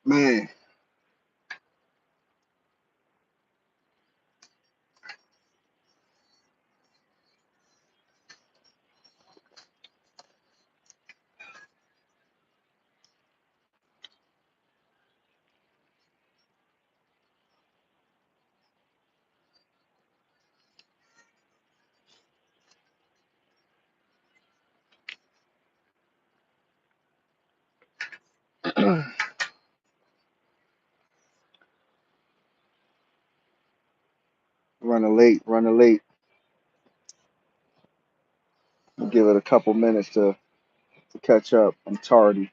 Man, running late, running late. We'll give it a couple minutes to catch up. I'm tardy.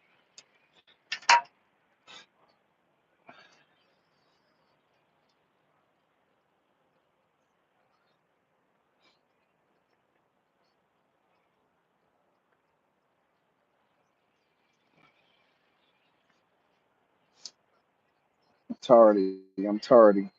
I'm tardy. I'm tardy.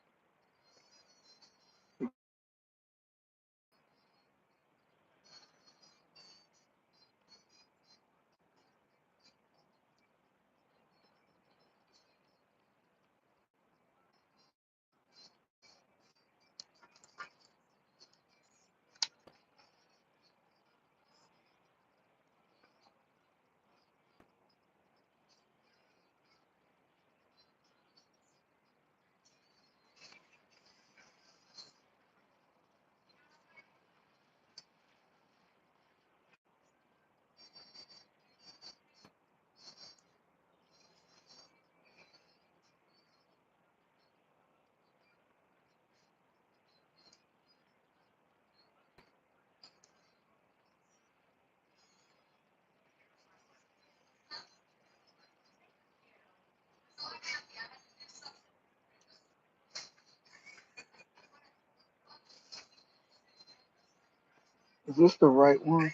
Is this the right one?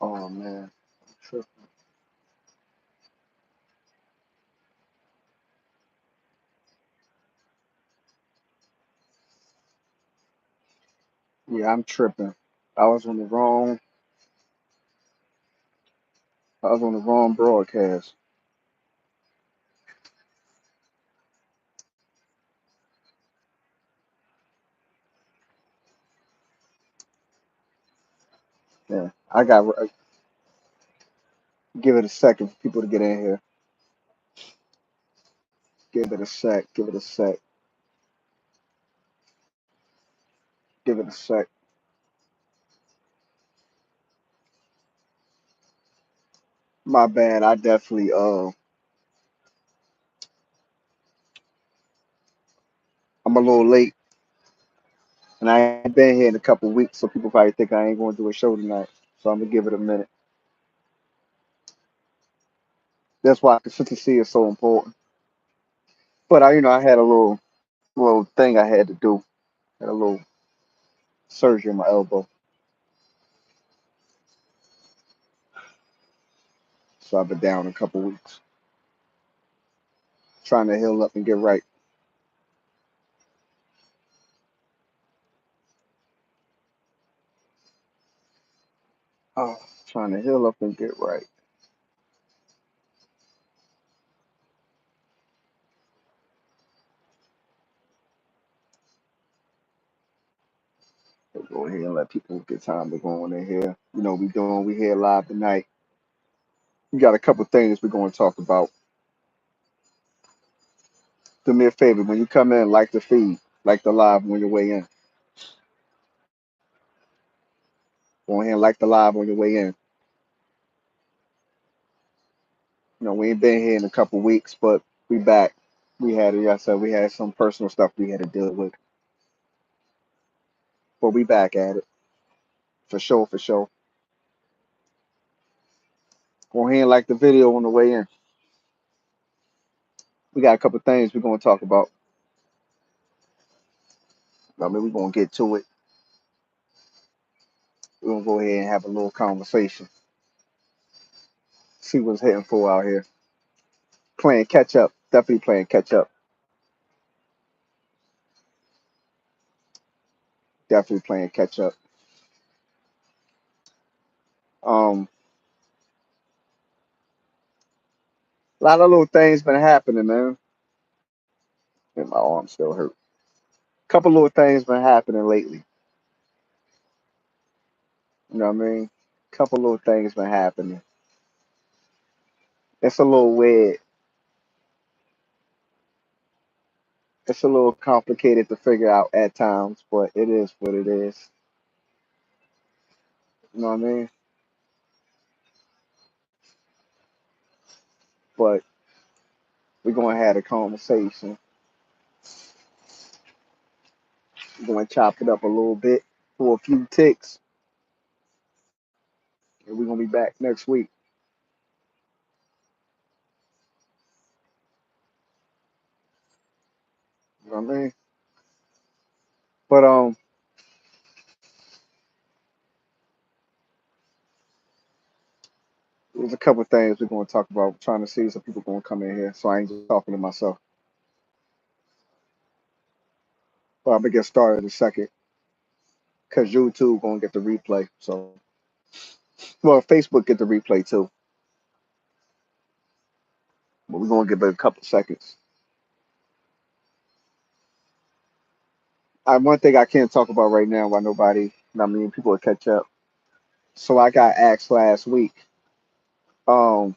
Oh man, I'm tripping. Yeah, I'm tripping. I was on the wrong. I was on the wrong broadcast. Yeah, I got. Give it a second for people to get in here. Give it a sec. Give it a sec. Give it a sec. My bad. I definitely. I'm a little late, and I ain't been here in a couple weeks, so people probably think I ain't going to do a show tonight. So I'm gonna give it a minute. That's why consistency is so important. But I had a little thing I had to do. Had a little surgery on my elbow, so I've been down a couple weeks, trying to heal up and get right. Oh, trying to heal up and get right. So go ahead and let people get time to go on in here. We here live tonight. We got a couple things we're going to talk about. Do me a favor when you come in, like the feed, like the live on your way in. Go ahead and like the live on your way in. We ain't been here in a couple weeks, but we back. Like I said, we had some personal stuff we had to deal with, but we back at it for sure, for sure. Go ahead and like the video on the way in. We got a couple things we're gonna talk about. I mean, we're gonna get to it. go ahead and have a little conversation. See what's hitting for out here. Playing catch up. Definitely playing catch up. Definitely playing catch up. Um, a lot of little things been happening, man. And my arm still hurt. Couple little things been happening lately. You know what I mean? Couple little things been happening. It's a little weird. It's a little complicated to figure out at times, but it is what it is. You know what I mean? But we're gonna have a conversation. We're gonna chop it up a little bit for a few ticks, and we're gonna be back next week. You know what I mean? But there's a couple of things we're gonna talk about. Trying to see some people gonna come in here, so I ain't just talking to myself. But I'm gonna get started in a second because YouTube gonna get the replay. So, well, Facebook get the replay too. But we're gonna give it a couple seconds. One thing I can't talk about right now, why nobody, I mean, people will catch up. So I got asked last week, um,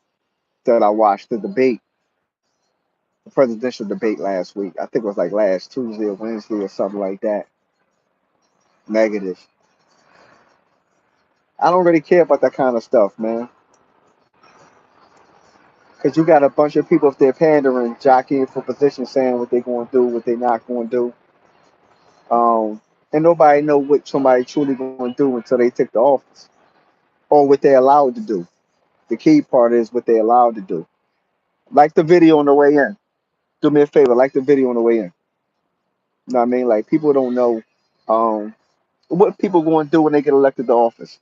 that I watched the debate, the presidential debate last week. I think it was like last Tuesday or Wednesday or something like that. Negative. I don't really care about that kind of stuff, man. Because you got a bunch of people, if they're pandering, jockeying for position, saying what they're going to do, what they're not going to do. And nobody know what somebody truly going to do until they take the office or what they're allowed to do. The key part is what they're allowed to do. Like the video on the way in. Do me a favor, like the video on the way in. You know what I mean? Like people don't know um, what people going to do when they get elected to office.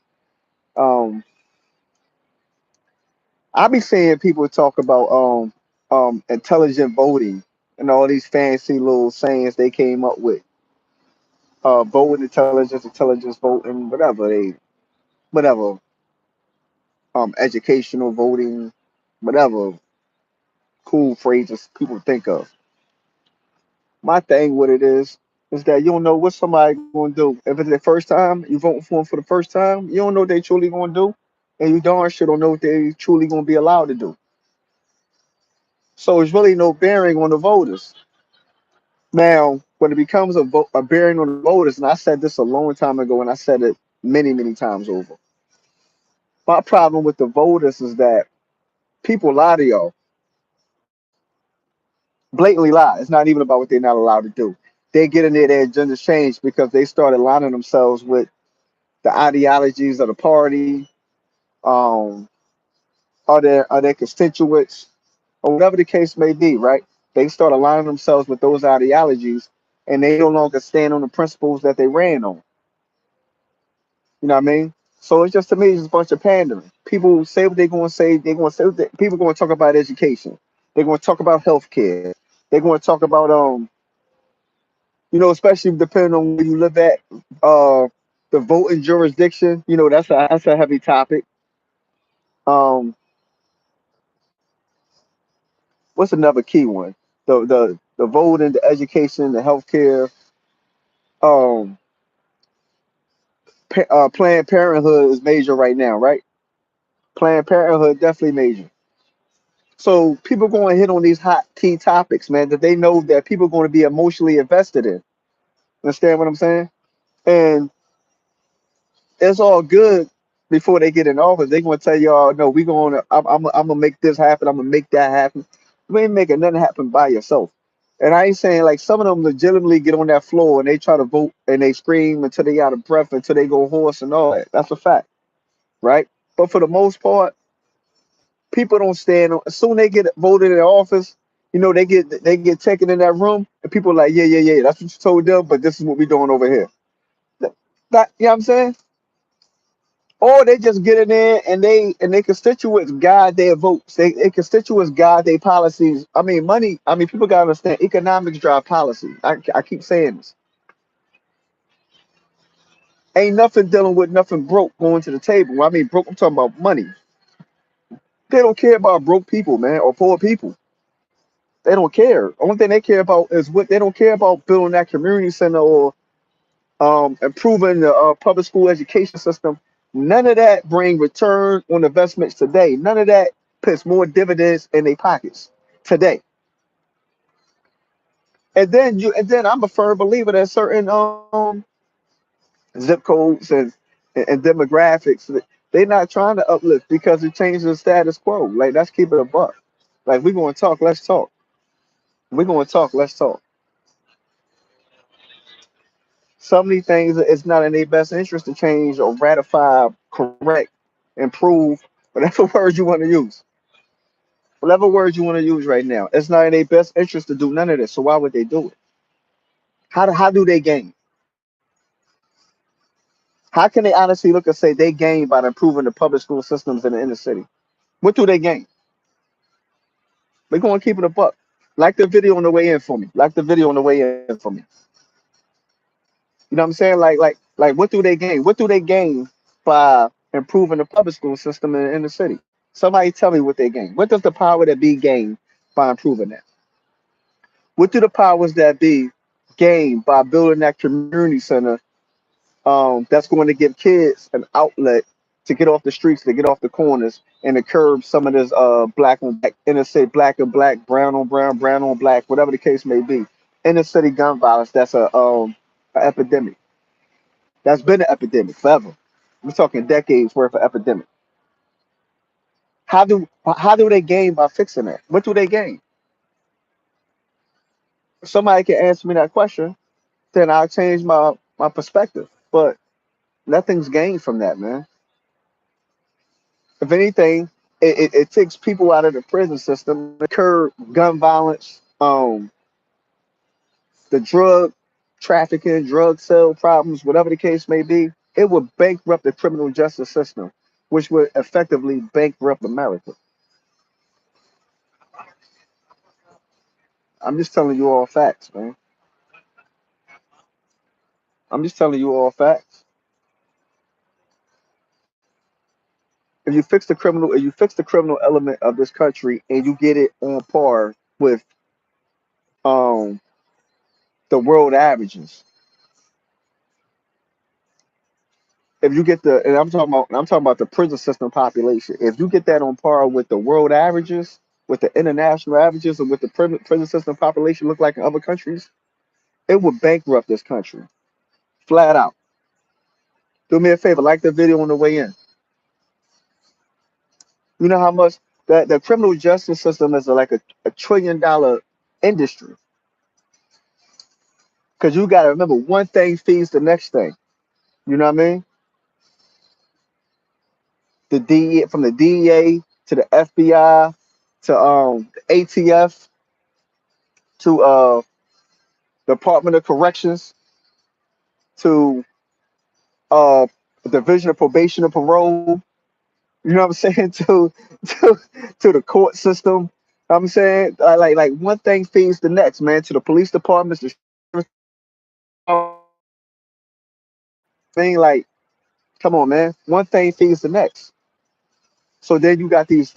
Um, I be seeing people talk about intelligent voting and all these fancy little sayings they came up with. Voting intelligence, intelligence voting, whatever. Educational voting, whatever cool phrases people think of. My thing with it is that you don't know what somebody going to do. If it's their first time, you voting for them for the first time, you don't know what they truly going to do, and you darn sure don't know what they truly going to be allowed to do. So it's really no bearing on the voters. Now, when it becomes a bearing on the voters, and I said this a long time ago, and I said it many, many times over. My problem with the voters is that people lie to y'all, blatantly lie. It's not even about what they're not allowed to do. They get in there, their agendas change because they started aligning themselves with the ideologies of the party, um, or their constituents, or whatever the case may be, right? They start aligning themselves with those ideologies and they no longer stand on the principles that they ran on. You know what I mean? So it's just to me, it's a bunch of pandering. People say what they're going to say. They're going to say people going to talk about education. They're going to talk about healthcare. They're going to talk about especially depending on where you live at, uh, the voting jurisdiction. That's a heavy topic. Um, what's another key one? The voting, the education, the healthcare. Um, Planned Parenthood is major right now, right? Planned Parenthood definitely major. So people going to hit on these hot key topics, man, that they know that people are going to be emotionally invested in. Understand what I'm saying? And it's all good before they get in office. They're going to tell y'all, no, we going to, I'm going to make this happen. I'm going to make that happen. You ain't making nothing happen by yourself. And I ain't saying like some of them legitimately get on that floor and they try to vote and they scream until they out of breath, until they go hoarse and all that. That's a fact, right? But for the most part, people don't stand on. As soon they get voted in office, they get taken in that room, and people are like, yeah, yeah, yeah, that's what you told them, but this is what we doing over here. That, you know what I'm saying? Or they just get in there and they constituents guide their votes. They constituents guide their policies. I mean, money. I mean, people gotta understand economics drive policy. I keep saying this. Ain't nothing dealing with nothing broke going to the table. When I mean broke, I'm talking about money. They don't care about broke people, man, or poor people. They don't care. Only thing they care about is what they don't care about building that community center or improving the public school education system. None of that bring return on investments today. None of that puts more dividends in their pockets today. And then I'm a firm believer that certain zip codes and demographics they're not trying to uplift because it changes the status quo. Like let's keep it a buck. Like we're gonna talk, let's talk. We're gonna talk, let's talk. Some of these things it's not in their best interest to change or ratify, correct, improve, whatever word you want to use. Whatever words you want to use right now. It's not in their best interest to do none of this. So why would they do it? How do they gain? How can they honestly look and say they gain by improving the public school systems in the inner city? What do they gain? We're going to keep it a buck. Like the video on the way in for me. Like the video on the way in for me. You know what I'm saying? Like what do they gain? What do they gain by improving the public school system in the city? Somebody tell me what they gain. What does the power that be gain by improving that? What do the powers that be gain by building that community center that's going to give kids an outlet to get off the streets, to get off the corners, and to curb some of this black on black, inner city black and black, brown on brown, brown on black, whatever the case may be. Inner city gun violence, that's a epidemic. That's been an epidemic forever. We're talking decades worth of epidemic. How do they gain by fixing that? What do they gain? If somebody can answer me that question, then I'll change my perspective. But nothing's gained from that, man. If anything, it takes people out of the prison system, to curb gun violence, the drug trafficking, drug sale problems, whatever the case may be. It would bankrupt the criminal justice system, which would effectively bankrupt America. I'm just telling you all facts, man. I'm just telling you all facts. If you fix the criminal element of this country and you get it on par with um the world averages, if you get the and I'm talking about the prison system population. If you get that on par with the world averages, with the international averages, and with the prison system population look like in other countries, it would bankrupt this country flat out. Do me a favor, like the video on the way in. You know how much that the criminal justice system is like a $1 trillion industry. Because you got to remember, one thing feeds the next thing. You know what I mean? The DEA, from the DEA to the FBI to the ATF to Department of Corrections to uh Division of Probation and Parole. You know what I'm saying? To to the court system. I'm saying like one thing feeds the next, man. To the police departments, the thing like, come on, man. One thing feeds the next. So then you got these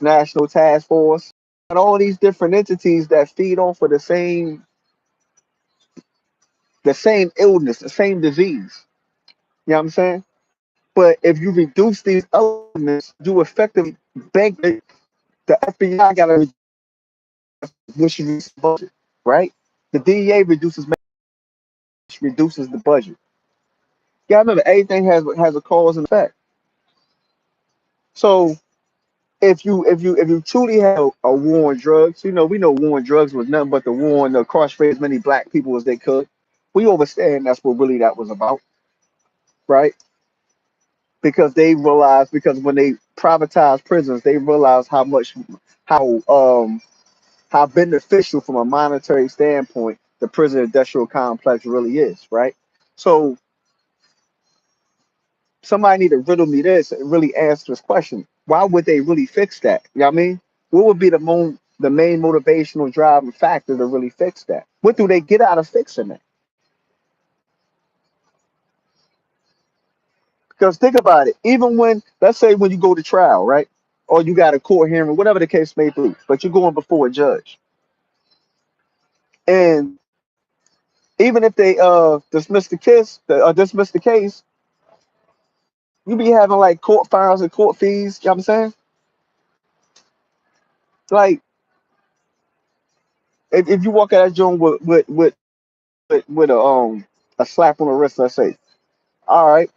national task force and all these different entities that feed off of the same illness, the same disease. You know what I'm saying? But if you reduce these elements, you effectively bank the FBI got to reduce the budget, right? The DEA reduces the budget. Yeah, remember everything has a cause and effect. So if you truly have a war on drugs, we know war on drugs was nothing but the war on to incarcerate as many black people as they could. We understand that's what really that was about, right? Because they realized because when they privatized prisons, they realized how um how beneficial from a monetary standpoint the prison industrial complex really is, right? So Somebody need to riddle me this and really answer this question. Why would they really fix that? You know what I mean? What would be the main motivational driving factor to really fix that? What do they get out of fixing it? Because think about it. Even when, let's say, when you go to trial, right? Or you got a court hearing, whatever the case may be, but you're going before a judge. And even if they dismiss the case, you be having like court files and court fees. You know what I'm saying? Like if you walk out of that joint with a slap on the wrist, let's say, all right,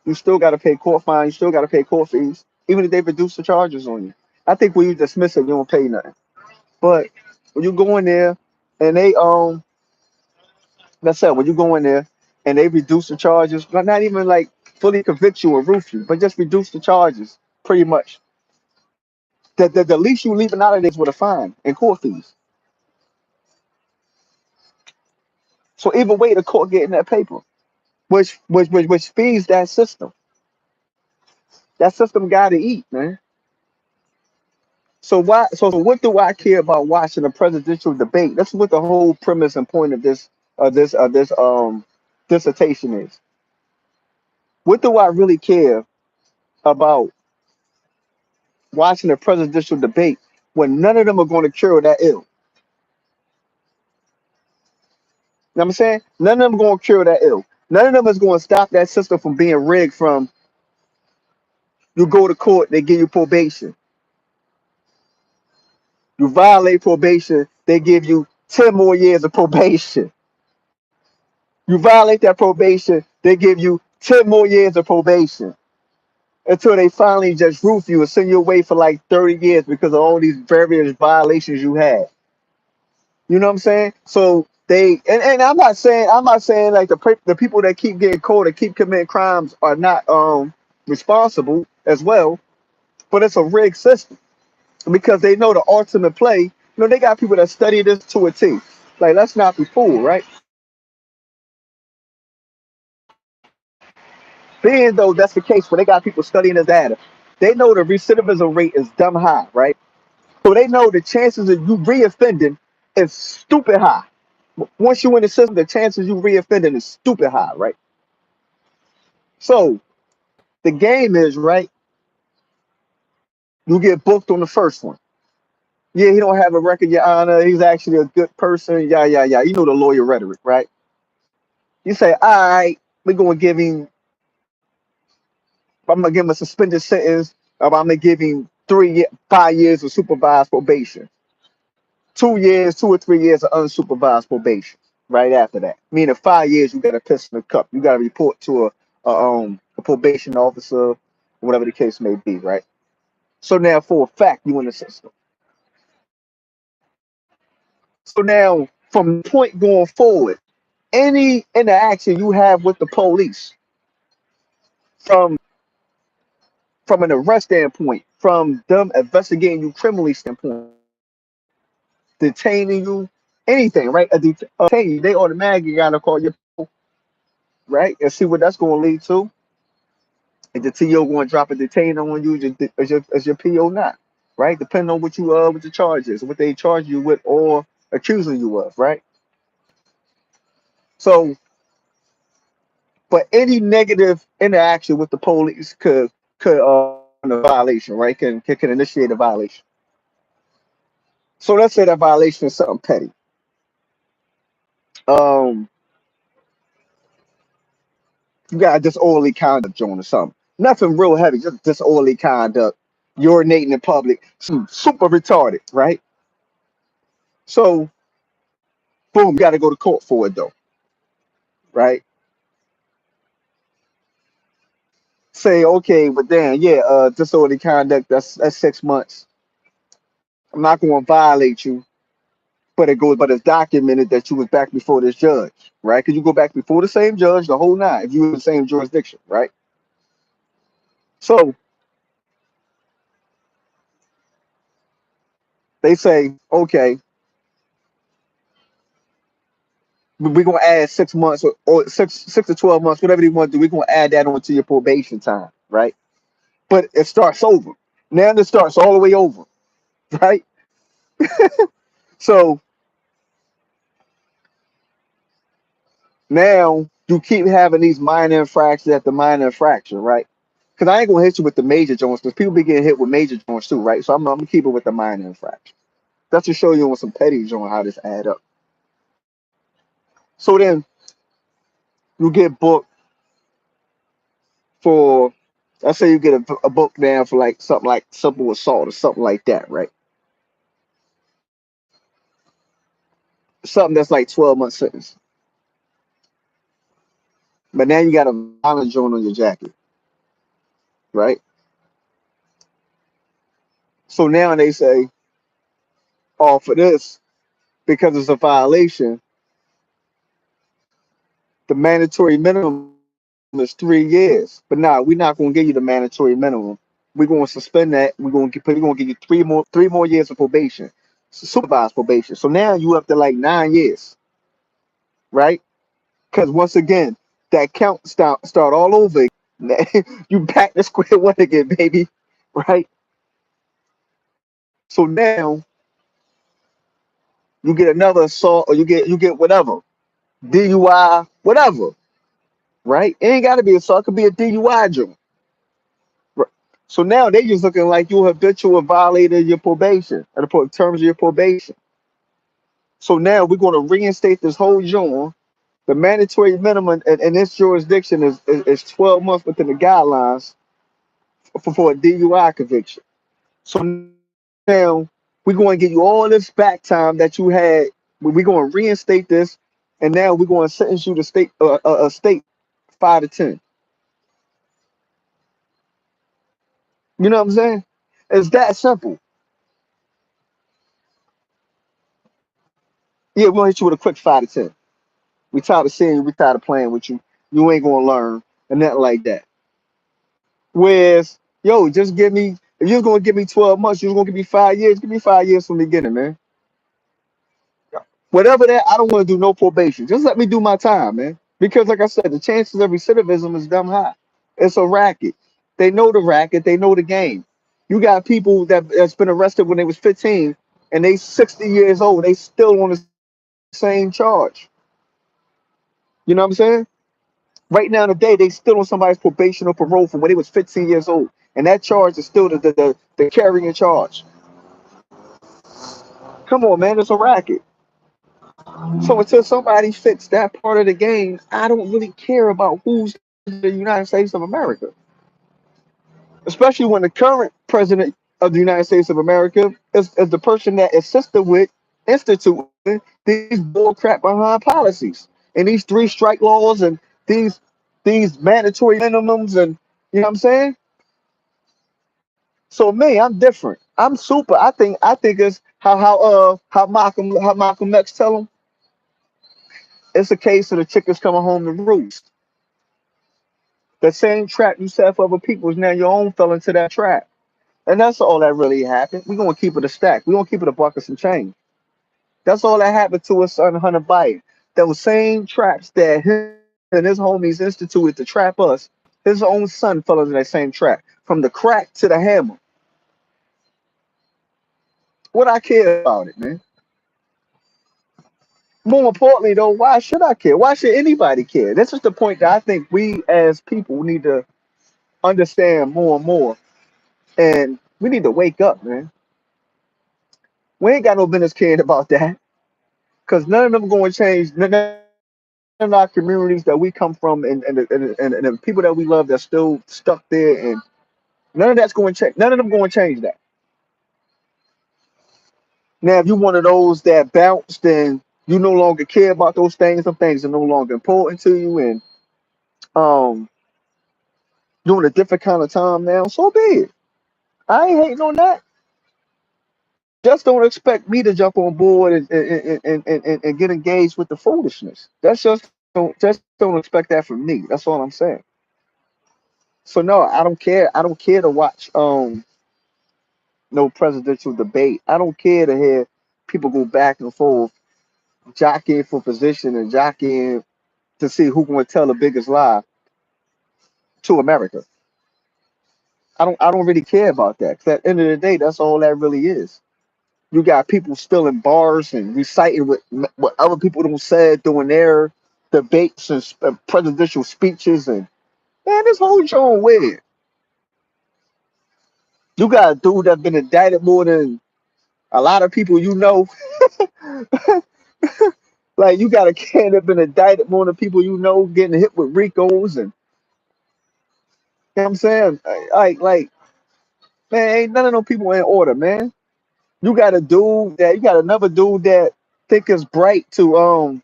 you still got to pay court fines, you still got to pay court fees, even if they reduce the charges on you. I think when you dismiss it, you don't pay nothing. But when you go in there and they that's it. When you go in there and they reduce the charges, but not even like fully convict you or roof you, but just reduce the charges pretty much. The least you leaving out of this with a fine and court fees. So either way, the court getting that paper, which feeds that system. That system got to eat, man. So why? So what do I care about watching a presidential debate? That's what the whole premise and point of this dissertation is. What do I really care about watching a presidential debate when none of them are going to cure that ill? You know what I'm saying? None of them are going to cure that ill. None of them is going to stop that system from being rigged. From you go to court, they give you probation. You violate probation, they give you 10 more years of probation. You violate that probation, they give you 10 more years of probation until they finally just roof you and send you away for like 30 years because of all these various violations you had. You know what I'm saying? So and I'm not saying like the people that keep getting caught and keep committing crimes are not responsible as well, but it's a rigged system because they know the ultimate play. You know, they got people that study this to a T. Like, let's not be fooled, right? Being though that's the case when they got people studying the data, they know the recidivism rate is dumb high, right? So they know the chances of you reoffending is stupid high. Once you in the system, the chances you reoffending is stupid high, right? So the game is right. You get booked on the first one. Yeah, he don't have a record, Your Honor. He's actually a good person. Yeah, yeah, yeah. You know the lawyer rhetoric, right? You say, all right, we're gonna give him. I'm gonna give him a suspended sentence. I'm gonna give him 5 years of supervised probation. 2 years, 2 or 3 years of unsupervised probation. Right after that, meaning 5 years, you got to piss in the cup. You got to report to a probation officer, whatever the case may be, right? So now, for a fact, you in the system. So now, from the point going forward, any interaction you have with the police, from from an arrest standpoint, from them investigating you criminally standpoint, detaining you, anything, right? Detain you, they automatically gotta call you, right, and see what that's going to lead to. If the TO going to drop a detainer on you, is your PO not, right? Depending on what the charge is, what they charge you with or accusing you of, right? So, but any negative interaction with the police could a violation, right? Can initiate a violation. So let's say that violation is something petty. Um, you got disorderly conduct, Joan, or something. Nothing real heavy, just disorderly conduct, urinating in public, some super retarded, right? So, boom, got to go to court for it though, right? Say, okay, but then, yeah, disorderly conduct, that's 6 months. I'm not going to violate you, but it's documented that you was back before this judge, right? Because you go back before the same judge the whole night if you in the same jurisdiction, right? So they say, okay, We're gonna add 6 months or six to 12 months, whatever you want to do. We're gonna add that onto your probation time, right? But it starts over. Now it starts all the way over, right? So now you keep having these minor infractions at the minor infraction, right? Because I ain't gonna hit you with the major joints, because people be getting hit with major joints too, right? So I'm gonna keep it with the minor infraction. That's to show you on some petty joint how this add up. So then you get booked for, let's say you get a book down for like simple assault or something like that, right? Something that's like 12 month sentence. But now you got a violent joint on your jacket, right? So now they say, oh, for this, because it's a violation, the mandatory minimum is 3 years. But nah, we're not gonna give you the mandatory minimum. We're gonna suspend that. We're gonna give you three more years of probation, supervised probation. So now you up to like 9 years, right? Because once again, that count start all over again. You back to square one again, baby, right? So now you get another assault, or you get whatever, DUI, whatever, right? It ain't got to be assault; it could be a DUI joint. Right. So now they just looking like you habitual violator of your probation, or the terms of your probation. So now we're going to reinstate this whole joint. The mandatory minimum in this jurisdiction is 12 months within the guidelines for a DUI conviction. So now we're going to give you all this back time that you had. We're going to reinstate this, and now we're going to sentence you to state 5 to 10. You know what I'm saying? It's that simple. Yeah, we're gonna hit you with a quick 5 to 10. We tired of seeing you. We tired of playing with you. You ain't gonna learn and nothing like that. Whereas, yo, just give me. If you're gonna give me 12 months, you're gonna give me 5 years. Give me 5 years from the beginning, man. Whatever that, I don't want to do no probation. Just let me do my time, man. Because, like I said, the chances of recidivism is dumb high. It's a racket. They know the racket. They know the game. You got people that's been arrested when they was 15, and they 60 years old. They still on the same charge. You know what I'm saying? Right now today, they still on somebody's probation or parole from when they was 15 years old, and that charge is still the carrying charge. Come on, man, it's a racket. So until somebody fits that part of the game, I don't really care about who's the United States of America. Especially when the current president of the United States of America is the person that assisted with instituting these bullcrap behind policies and these 3 strike laws and these these mandatory minimums, and you know what I'm saying? So me, I'm different. I'm super. I think it's how Malcolm X tell him, it's a case of the chickens coming home to roost. The same trap you set for other people is now your own fell into that trap. And that's all that really happened. We're gonna keep it a stack. We're gonna keep it a bucket and chain. That's all that happened to his son Hunter Biden. Those same traps that him and his homies instituted to trap us, his own son fell into that same trap. From the crack to the hammer. What I care about it, man. More importantly though, why should I care? Why should anybody care? This is the point that I think we as people need to understand more and more. And we need to wake up, man. We ain't got no business caring about that. Because none of them going to change. None of our communities that we come from, and the people that we love that's still stuck there, and none of that's going to change. None of them going to change that. Now, if you're one of those that bounce, then you no longer care about those things. Some things are no longer important to you, and um, doing a different kind of time now. So be it. I ain't hating on that. Just don't expect me to jump on board and get engaged with the foolishness. Just don't expect that from me. That's all I'm saying. So no, I don't care. I don't care to watch no presidential debate. I don't care to hear people go back and forth jockeying for position and jockeying to see who going to tell the biggest lie to America. I don't really care about that. 'Cause at the end of the day, that's all that really is. You got people still in bars and reciting what other people don't say during their debates and presidential speeches, and man, this whole joint weird. You got a dude that's been indicted more than a lot of people you know. Like you got a kid that been indicted more than people you know, getting hit with Ricos, and you know what I'm saying? Like, man, ain't none of them people in order, man. You got another dude that think is bright to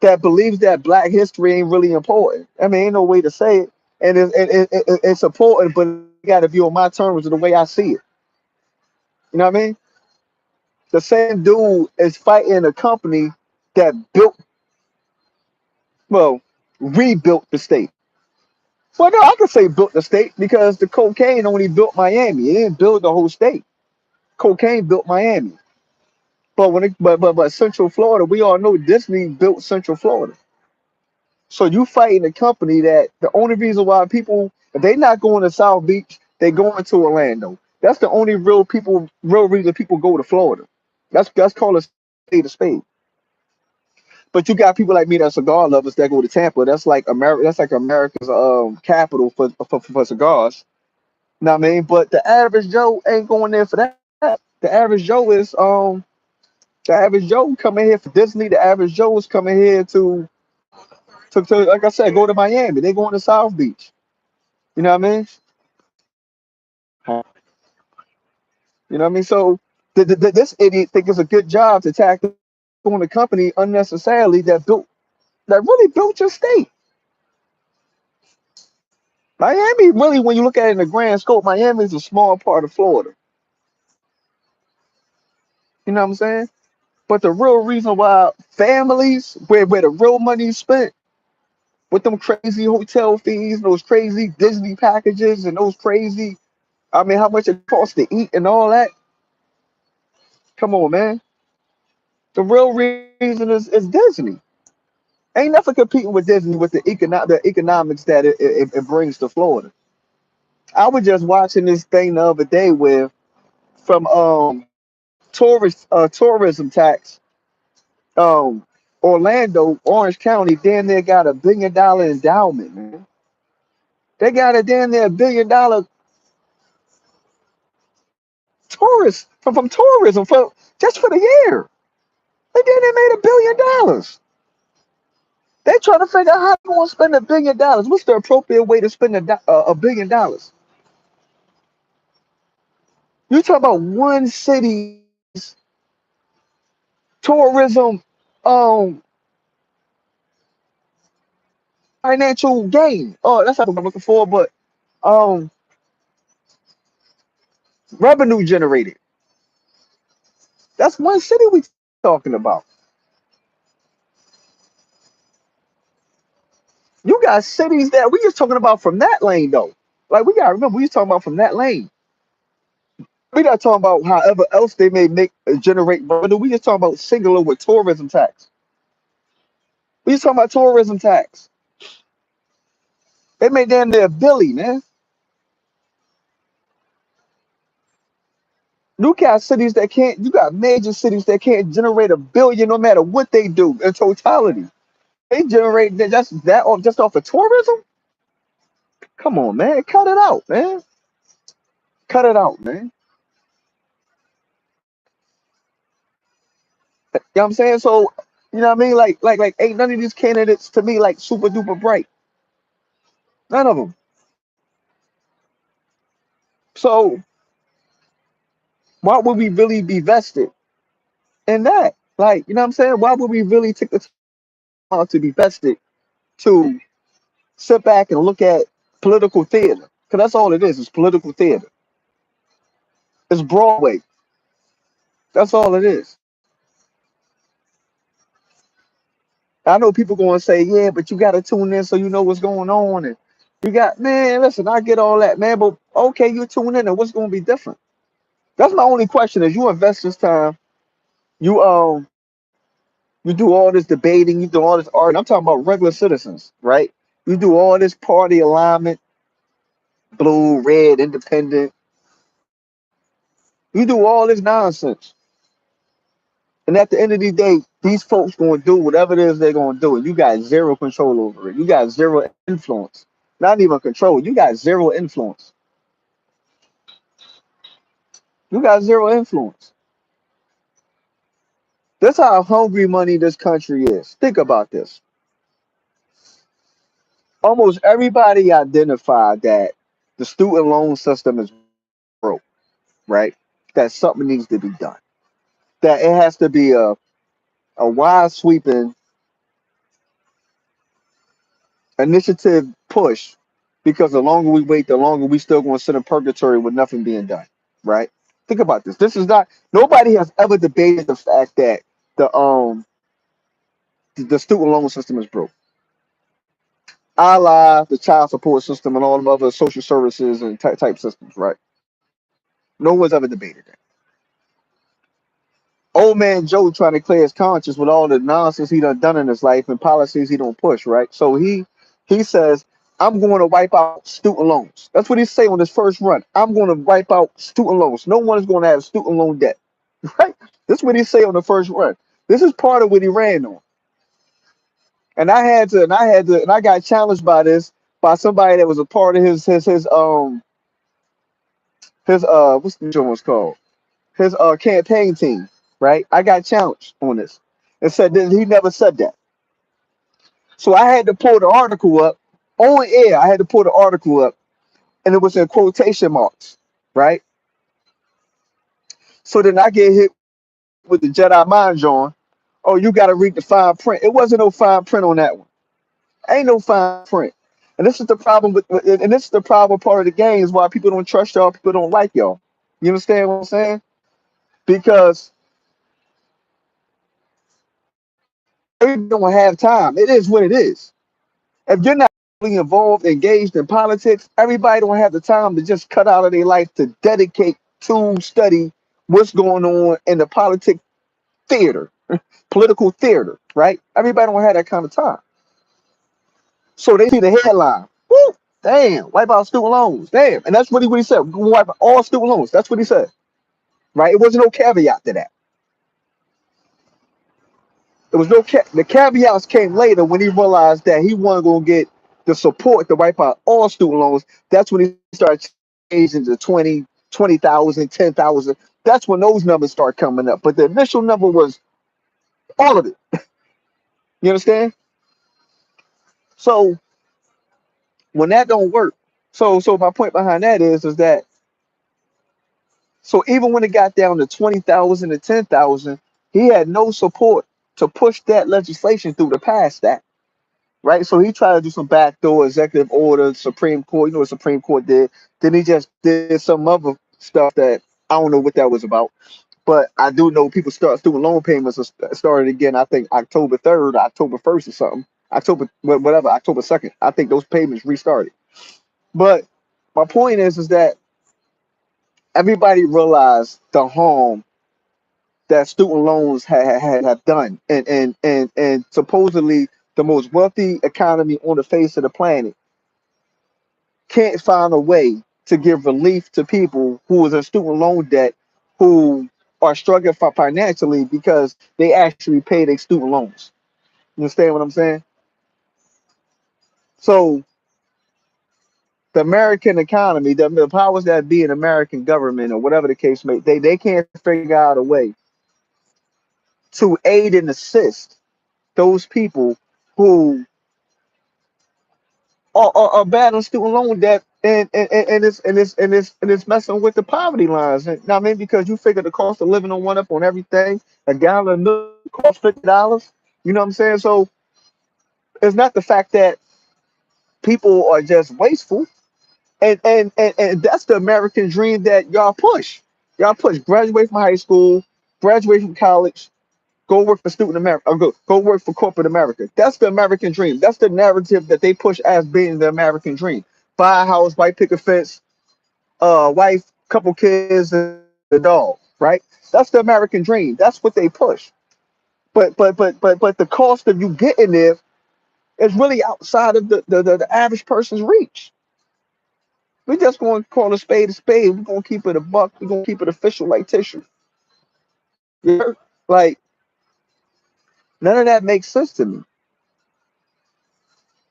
that believes that Black history ain't really important. I mean, ain't no way to say it, and it's important, but it got to be on my terms of the way I see it. You know what I mean? The same dude is fighting a company that built, well, rebuilt the state. Well, no, I can say built the state because the cocaine only built Miami. It didn't build the whole state. Cocaine built Miami. But Central Florida, we all know Disney built Central Florida. So you fighting a company that the only reason why people if they not going to South Beach, they going to Orlando. That's the only real reason people go to Florida. That's called a spade a spade. But you got people like me that cigar lovers that go to Tampa. That's like America. That's like America's capital for cigars. You know what I mean? But the average Joe ain't going there for that. The average Joe coming here for Disney. The average Joe is coming here to like I said, go to Miami. They going to South Beach. You know what I mean? You know what I mean? So this idiot think it's a good job to tack on a company unnecessarily that really built your state. Miami, really, when you look at it in the grand scope, Miami is a small part of Florida. You know what I'm saying? But the real reason why families, where the real money is spent, with them crazy hotel fees, those crazy Disney packages, and those crazy, I mean, how much it costs to eat and all that. Come on, man. The real reason is Disney. Ain't nothing competing with Disney with the economics that it brings to Florida. I was just watching this thing the other day where from tourism tax, um Orlando, Orange County, damn near got $1 billion endowment, man. They got a damn near $1 billion tourist from tourism for just for the year. They then they made $1 billion. They trying to figure out how they going to spend $1 billion. What's the appropriate way to spend $1 billion? You talk about one city's tourism um financial gain. Oh, that's not what I'm looking for, but um revenue generated. That's one city we talking about. You got cities that we just talking about from that lane though. Like we gotta remember we just talking about from that lane. We not talking about however else they may make generate revenue. We just talking about singular with tourism tax. We just talking about tourism tax. They made damn near Billy, man. You got cities that can't. You got major cities that can't generate $1 billion no matter what they do in totality. They generate just off of tourism. Come on, man, cut it out, man. Cut it out, man. You know what I'm saying? So, you know what I mean? Like, ain't none of these candidates to me like super duper bright. None of them. So, why would we really be vested in that? Like, you know what I'm saying? Why would we really take the time to be vested to sit back and look at political theater? Because that's all it is. It's political theater. It's Broadway. That's all it is. I know people going to say, yeah, but you got to tune in so you know what's going on. And you got, man, listen, I get all that, man. But okay, you tune in and what's going to be different? That's my only question is you invest this time. You you do all this debating, you do all this arguing. I'm talking about regular citizens, right? You do all this party alignment, blue, red, independent. You do all this nonsense. And at the end of the day, these folks gonna do whatever it is they're gonna do, and you got zero control over it. You got zero influence. Not even control. You got zero influence. You got zero influence. That's how hungry money this country is. Think about this. Almost everybody identified that the student loan system is broke, right? That something needs to be done. That it has to be a wide sweeping initiative push, because the longer we wait, the longer we still going to sit in purgatory with nothing being done, right? Think about this. This is not, nobody has ever debated the fact that the student loan system is broke. A la the child support system and all the other social services and type systems, right? No one's ever debated that. Old man Joe trying to clear his conscience with all the nonsense he done in his life and policies he don't push, right? So he says, I'm going to wipe out student loans. That's what he say on his first run. I'm going to wipe out student loans. No one is going to have student loan debt, right? That's what he say on the first run. This is part of what he ran on. And I got challenged by this by somebody that was a part of his what's the joint was called? His campaign team, right? I got challenged on this and said that he never said that. So I had to pull the article up on air. I had to pull the article up, and it was in quotation marks, right? So then I get hit with the Jedi mind John. Oh, you got to read the fine print. It wasn't no fine print on that one. Ain't no fine print. And this is the problem and this is the problem part of the game is why people don't trust y'all. People don't like y'all. You understand what I'm saying? Because everybody don't have time. It is what it is. If you're not really involved, engaged in politics, everybody don't have the time to just cut out of their life to dedicate to study what's going on in the politic theater, political theater, right? Everybody don't have that kind of time. So they see the headline. Woo, damn, wipe out student loans. Damn. And that's what he said. Wipe out all student loans. That's what he said. Right? It wasn't no caveat to that. There was no the caveats came later when he realized that he wasn't gonna get the support to wipe out all student loans. That's when he started changing to 20,000, 10,000. That's when those numbers start coming up. But the initial number was all of it. You understand? So when that don't work, so my point behind that is that so even when it got down to 20,000 and 10,000, he had no support to push that legislation through to pass that. Right? So he tried to do some backdoor executive order, Supreme Court. You know what Supreme Court did? Then he just did some other stuff that I don't know what that was about. But I do know people start student loan payments started again. I think October 3rd, October 1st, or something. October whatever, October 2nd. I think those payments restarted. But my point is that everybody realized the harm that student loans have done, and supposedly the most wealthy economy on the face of the planet can't find a way to give relief to people who is in student loan debt, who are struggling financially because they actually pay their student loans. You understand what I'm saying? So the American economy, the powers that be in American government or whatever the case may, they can't figure out a way to aid and assist those people who are battling student loan debt, and it's messing with the poverty lines. And now maybe because you figure the cost of living on one up on everything, a gallon of milk costs $50. You know what I'm saying? So it's not the fact that people are just wasteful, and that's the American dream that y'all push. Y'all push graduate from high school, graduate from college, go work for student America, or go work for corporate America. That's the American dream. That's the narrative that they push as being the American dream. Buy a house, white picket fence, wife, couple kids, and a dog. right? That's the American dream. That's what they push. But the cost of you getting there is really outside of the average person's reach. We just going to call a spade a spade. We're going to keep it a buck. We're going to keep it official like tissue. You heard? Like, none of that makes sense to me.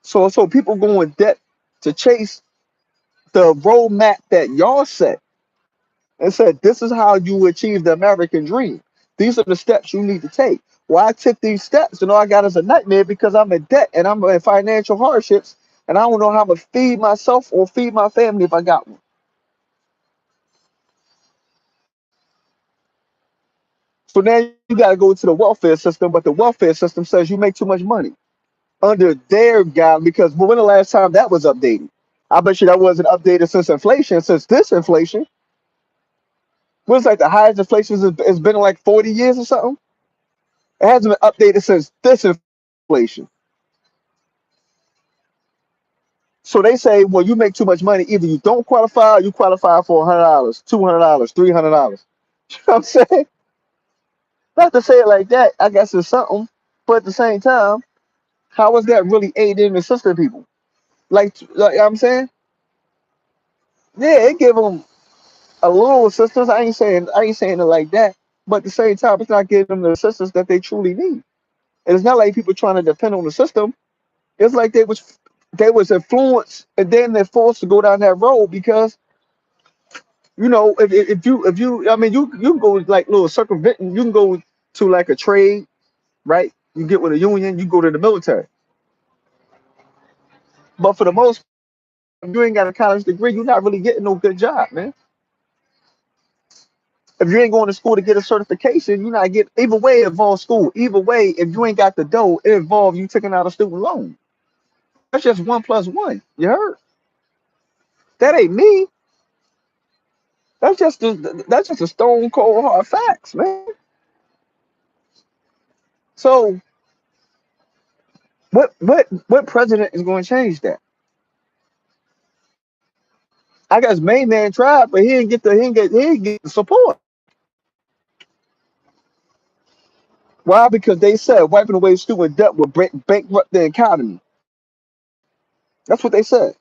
So people go in debt to chase the roadmap that y'all set and said, this is how you achieve the American dream. These are the steps you need to take. Well, I took these steps and all I got is a nightmare because I'm in debt and I'm in financial hardships and I don't know how to feed myself or feed my family if I got one. So now you got to go to the welfare system, but the welfare system says you make too much money under their guide because when the last time that was updated? I bet you that wasn't updated since inflation, since this inflation. Was like the highest inflation has been in like 40 years or something. It hasn't been updated since this inflation. So they say, well, you make too much money. Either you don't qualify, or you qualify for $100, $200, $300. You know what I'm saying? Not to say it like that. I guess it's something, but at the same time, how is that really aiding and assisting people? Like I'm saying, yeah, it give them a little assistance. I ain't saying it like that, but at the same time, it's not giving them the assistance that they truly need. And it's not like people trying to depend on the system. It's like they was influenced and then they're forced to go down that road because if you I mean you can go like little circumventing. You can go to like a trade, right? You get with a union, you go to the military. But for the most, if you ain't got a college degree, you're not really getting no good job, man. If you ain't going to school to get a certification, you're not getting. Either way, it involves school. Either way, if you ain't got the dough, it involves you taking out a student loan. That's just one plus one. You heard? That ain't me. That's just a stone cold hard facts, man. So what president is going to change that? I guess main man tried, but he didn't get the support. Why? Because they said wiping away student debt would bankrupt the economy. That's what they said.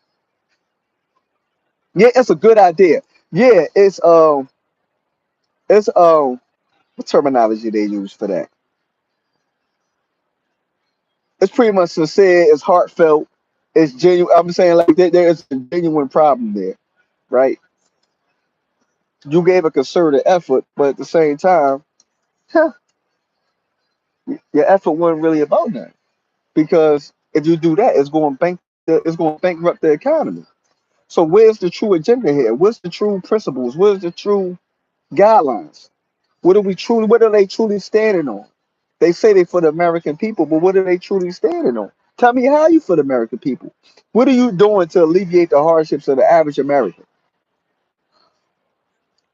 Yeah, it's a good idea. Yeah, it's what terminology they use for that? It's pretty much sincere. It's heartfelt. It's genuine. I'm saying like there is a genuine problem there, right? You gave a concerted effort, but at the same time, your effort wasn't really about that. Because if you do that, it's going to bankrupt the economy. So where's the true agenda here? What's the true principles? Where's the true guidelines? What are they truly standing on? They say they for the American people, but what are they truly standing on? Tell me how you for the American people. What are you doing to alleviate the hardships of the average American?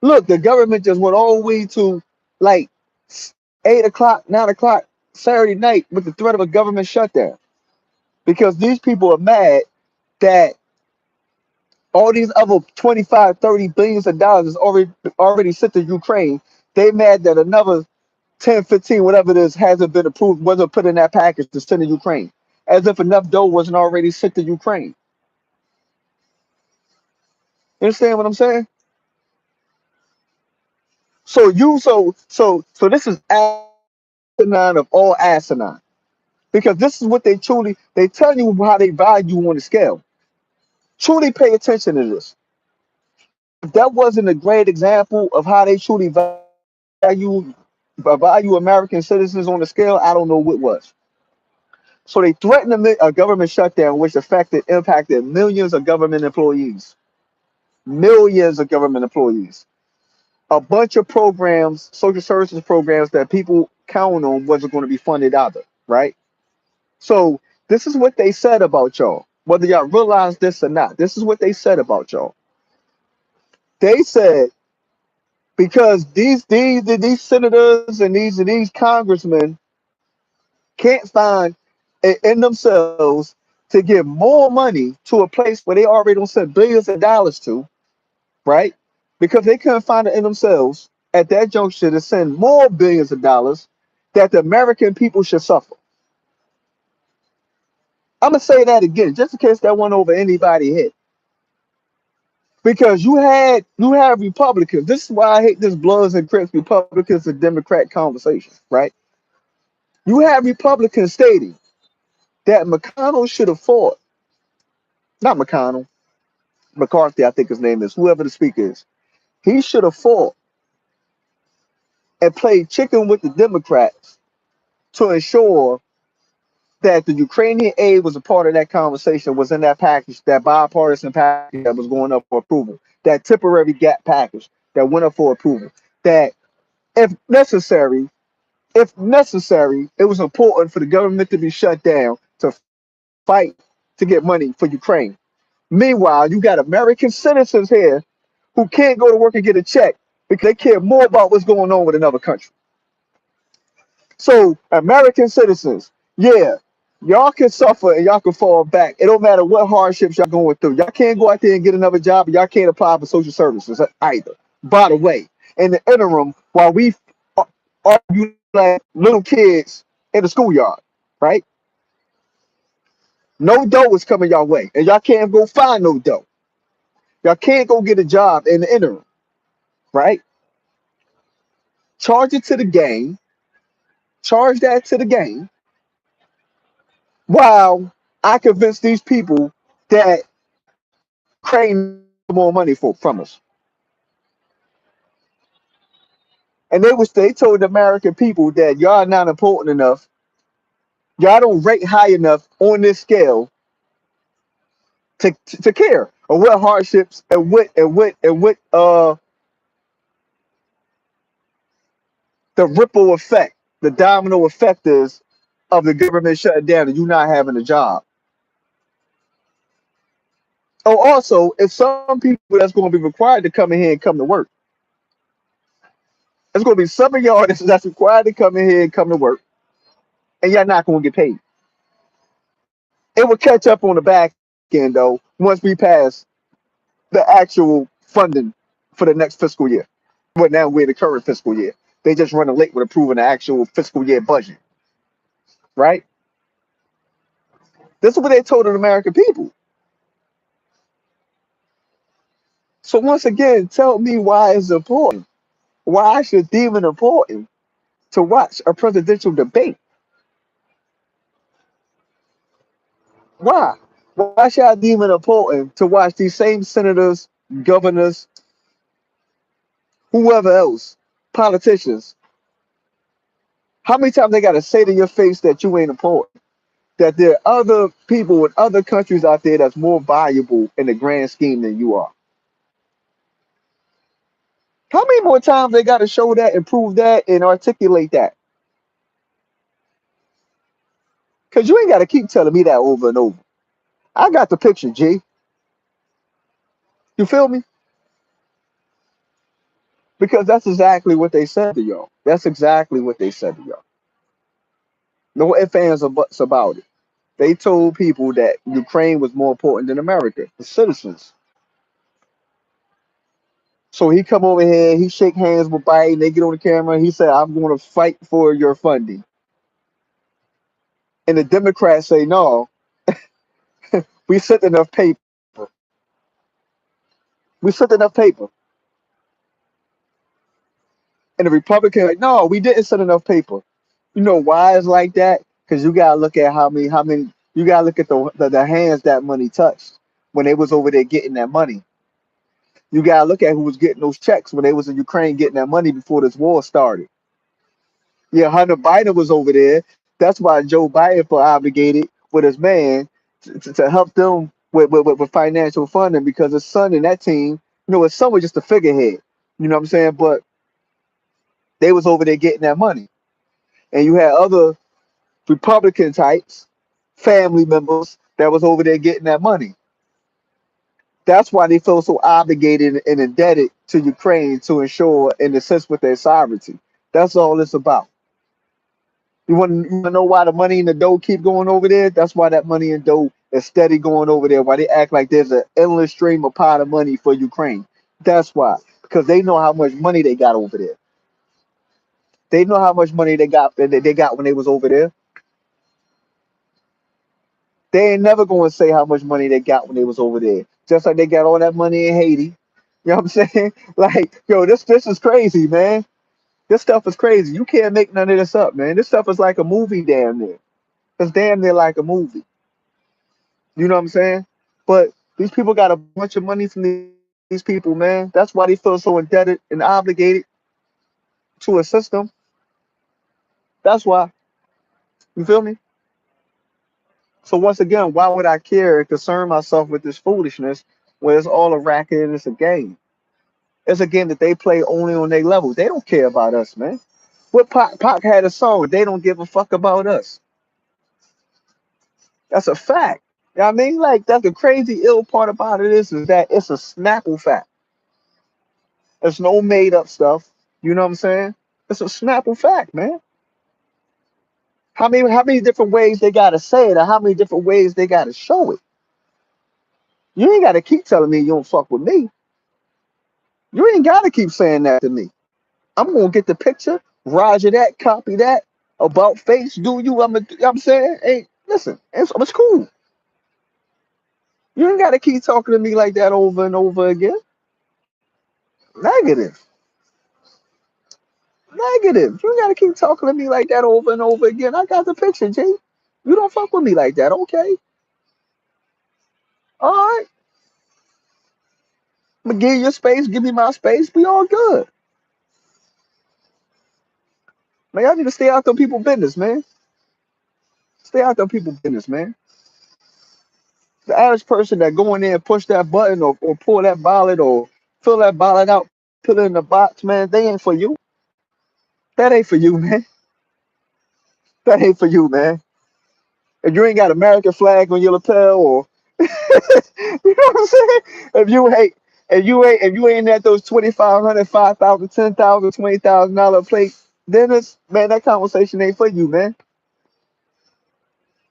Look, the government just went all the way to like 8 o'clock, 9 o'clock Saturday night with the threat of a government shutdown because these people are mad that all these other 25, 30 billions of dollars is already sent to Ukraine. They mad that another 10, 15, whatever it is, hasn't been approved, wasn't put in that package to send to Ukraine. As if enough dough wasn't already sent to Ukraine. You understand what I'm saying? So this is asinine of all asinine. Because this is what they tell you how they value you on the scale. Truly pay attention to this. If that wasn't a great example of how they truly value American citizens on the scale, I don't know what was. So they threatened a government shutdown, which impacted millions of government employees. Millions of government employees. A bunch of programs, social services programs that people count on wasn't going to be funded either, right? So this is what they said about y'all. Whether y'all realize this or not, this is what they said about y'all. They said because these senators and these congressmen can't find it in themselves to give more money to a place where they already don't send billions of dollars to, right? Because they couldn't find it in themselves. at that juncture to send more billions of dollars that the American people should suffer. I'm gonna say that again, just in case that went over anybody head. Because you have Republicans. This is why I hate this Bloods and Crips, Republicans and Democrat conversation, right? You have Republicans stating that McConnell should have fought, not McConnell, McCarthy, I think his name is, whoever the speaker is. He should have fought and played chicken with the Democrats to ensure that the Ukrainian aid was a part of that conversation, was in that package, that bipartisan package that was going up for approval, that temporary gap package that went up for approval. That if necessary, it was important for the government to be shut down to fight to get money for Ukraine. Meanwhile, you got American citizens here who can't go to work and get a check because they care more about what's going on with another country. So, American citizens, yeah, y'all can suffer and y'all can fall back. It don't matter what hardships y'all going through. Y'all can't go out there and get another job, and y'all can't apply for social services either. By the way, in the interim, while we argue like little kids in the schoolyard, right? No dough is coming y'all way, and y'all can't go find no dough. Y'all can't go get a job in the interim, right? Charge it to the game, charge that to the game, while I convince these people that Ukraine more money from us. And they told the American people that y'all not important enough, y'all don't rate high enough on this scale to care or what hardships and what the ripple effect, the domino effect is of the government shutting down and you not having a job. Oh, also, it's some people that's going to be required to come in here and come to work. It's going to be some of y'all that's required to come in here and come to work, and y'all not going to get paid. It will catch up on the back end, though, once we pass the actual funding for the next fiscal year. Well, now we're in the current fiscal year. They just running late with approving the actual fiscal year budget, right? This is what they told the American people. So once again, tell me why it's important. Why I should deem it important to watch a presidential debate. Why? Why should I deem it important to watch these same senators, governors, whoever else, politicians? How many times they got to say to your face that you ain't important? That there are other people in other countries out there that's more valuable in the grand scheme than you are. How many more times they got to show that and prove that and articulate that? Because you ain't got to keep telling me that over and over. I got the picture, G. You feel me? Because that's exactly what they said to y'all. That's exactly what they said to y'all. No ifs, ands, or buts about it. They told people that Ukraine was more important than America, the citizens. So he come over here, he shake hands with Biden, they get on the camera, he said, I'm going to fight for your funding. And the Democrats say, no, we sent enough paper. We sent enough paper. And the Republicans like, no, we didn't send enough paper. You know why it's like that? Because you gotta look at how many you gotta look at the hands that money touched when they was over there getting that money. You gotta look at who was getting those checks when they was in Ukraine getting that money before this war started. Yeah, Hunter Biden was over there. That's why Joe Biden felt obligated with his man to help them with financial funding because his son and that team, his son was just a figurehead. You know what I'm saying? But they was over there getting that money. And you had other Republican types, family members that was over there getting that money. That's why they feel so obligated and indebted to Ukraine to ensure and assist with their sovereignty. That's all it's about. You want to know why the money in the dough keep going over there? That's why that money in dough is steady going over there. Why they act like there's an endless stream of pot of money for Ukraine. That's why. Because they know how much money they got over there. They know how much money they got when they was over there. They ain't never going to say how much money they got when they was over there. Just like they got all that money in Haiti. You know what I'm saying? Like, yo, this is crazy, man. This stuff is crazy. You can't make none of this up, man. This stuff is like a movie damn near. It's damn near like a movie. You know what I'm saying? But these people got a bunch of money from these people, man. That's why they feel so indebted and obligated to a system. That's why. You feel me? So once again, why would I care and concern myself with this foolishness when it's all a racket and it's a game? It's a game that they play only on their level. They don't care about us, man. What Pac had a song, they don't give a fuck about us. That's a fact. You know what I mean? Like, that's the crazy ill part about it is that it's a Snapple fact. It's no made up stuff. You know what I'm saying? It's a Snapple fact, man. How many different ways they gotta say it, or how many different ways they gotta show it? You ain't gotta keep telling me you don't fuck with me. You ain't gotta keep saying that to me. I'm gonna get the picture, Roger that, copy that, about face, do you? I'm saying, hey, listen, it's cool. You ain't gotta keep talking to me like that over and over again. Negative. Negative. You ain't gotta keep talking to me like that over and over again. I got the picture, G. You don't fuck with me like that, okay? All right. I'm gonna give you your space, give me my space, we all good. Man, y'all need to stay out them people business, man. Stay out them people business, man. The average person that go in there and push that button or pull that ballot or fill that ballot out, put it in the box, man, they ain't for you. That ain't for you, man. That ain't for you, man. If you ain't got American flag on your lapel or you know what I'm saying? If you hate if you ain't at those 2,500, 5,000, 10,000, $20,000 plate dinners, man, that conversation ain't for you, man.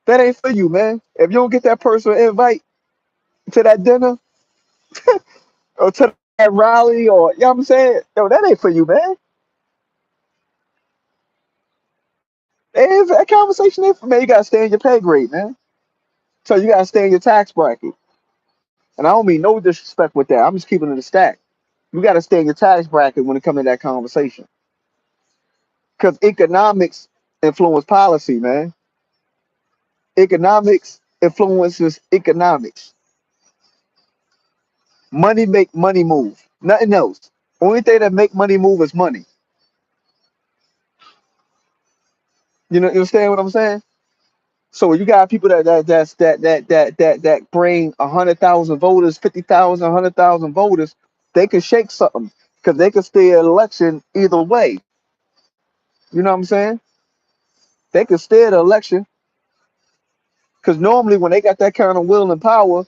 That ain't for you, man. If you don't get that personal invite to that dinner or to that rally or you know what I'm saying? Yo, that ain't for you, man. That conversation ain't for man. You gotta stay in your pay grade, man. So you gotta stay in your tax bracket. And I don't mean no disrespect with that. I'm just keeping it a stack. You gotta stay in your tax bracket when it comes to that conversation. Because economics influence policy, man. Economics influences economics. Money make money move. Nothing else. Only thing that make money move is money. You understand what I'm saying? So you got people that bring 100,000 voters, 50,000, 100,000 voters. They can shake something because they can steer an election either way. You know what I'm saying? They can steer the election because normally when they got that kind of will and power,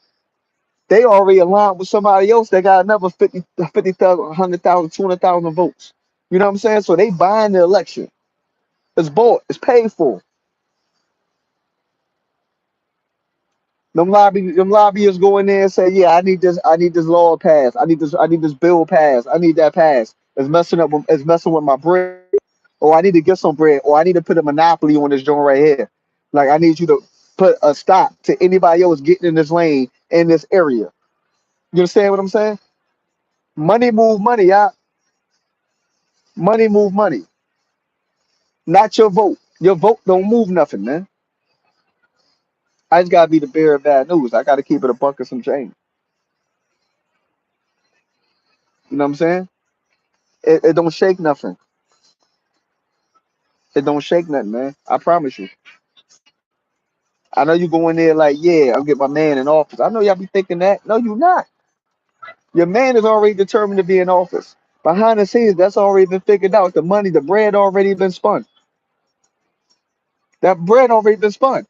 they already aligned with somebody else that got another 50,000, 100,000, 200,000 votes. You know what I'm saying? So they buying the election. It's bought. It's paid for. Them lobbyists go in there and say, "Yeah, I need this law passed. I need this bill passed. I need that passed. It's messing with my bread, or I need to get some bread, or I need to put a monopoly on this joint right here. Like I need you to put a stop to anybody else getting in this lane in this area. You understand what I'm saying? Money move money, y'all. Money move money. Not your vote. Your vote don't move nothing, man. I just gotta be the bearer of bad news. I gotta keep it a buck of some change. You know what I'm saying? It don't shake nothing. It don't shake nothing, man. I promise you. I know you go in there like, yeah, I'll get my man in office. I know y'all be thinking that. No, you not. Your man is already determined to be in office. Behind the scenes, that's already been figured out. The money, the bread already been spun. That bread already been spun.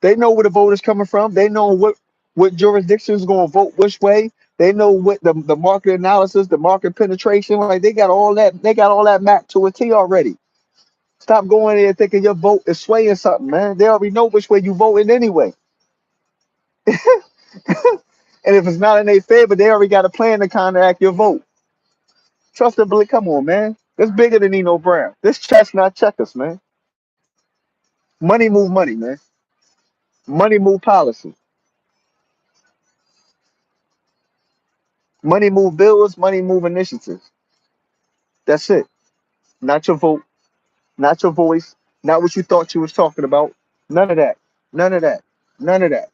They know where the vote is coming from. They know what jurisdiction is going to vote which way. They know what the market analysis, the market penetration. Like they got all that. They got all that mapped to a T already. Stop going there thinking your vote is swaying something, man. They already know which way you voting anyway. And if it's not in their favor, they already got a plan to counteract your vote. Trust and believe. Come on, man. It's bigger than Nino Brown. This chess not checkers, man. Money move money, man. Money move policy. Money move bills. Money move initiatives. That's it. Not your vote. Not your voice. Not what you thought you was talking about. None of that. None of that. None of that.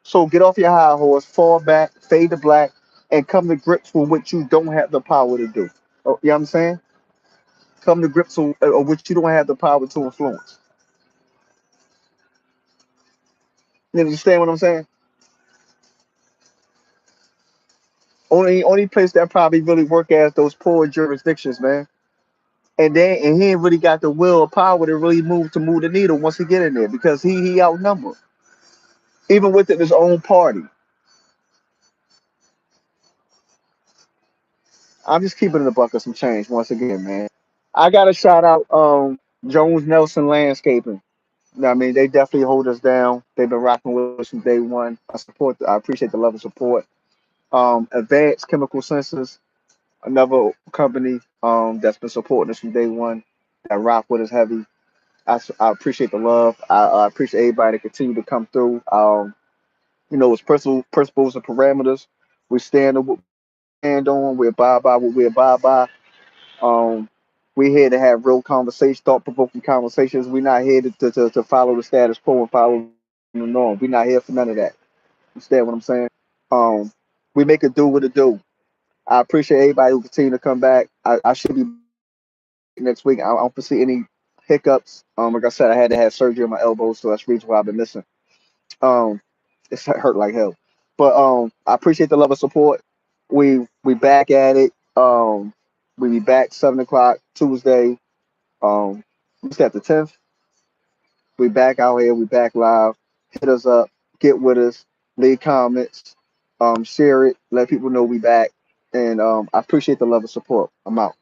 So get off your high horse, fall back, fade to black, and come to grips with what you don't have the power to do. Oh, you know what I'm saying? Come to grips with what you don't have the power to influence. You understand what I'm saying? Only place that probably really work as those poor jurisdictions, man. And he ain't really got the will or power to really move the needle once he get in there because he outnumbered. Even within his own party. I'm just keeping it a buck of some change once again, man. I gotta shout out Jones Nelson Landscaping. I mean, they definitely hold us down. They've been rocking with us from day one. I appreciate the love and support. Advanced Chemical Senses, another company that's been supporting us from day one. That rock with us heavy. I appreciate the love. I appreciate everybody that continue to come through. It's principles and parameters. We stand on what we stand on. We abide by what we abide by. Um, we're here to have real conversations, thought provoking conversations. We're not here to follow the status quo and follow the norm. We're not here for none of that. Understand what I'm saying? Um, we make it do what it do. I appreciate everybody who continue to come back. I should be next week. I don't foresee any hiccups. Like I said, I had to have surgery on my elbow, so that's the reason why I've been missing. Um, it's hurt like hell. But I appreciate the love and support. We back at it. We be back 7 o'clock Tuesday. What's that? The 10th. We back out here. We back live. Hit us up. Get with us. Leave comments. Share it. Let people know we back. And I appreciate the love and support. I'm out.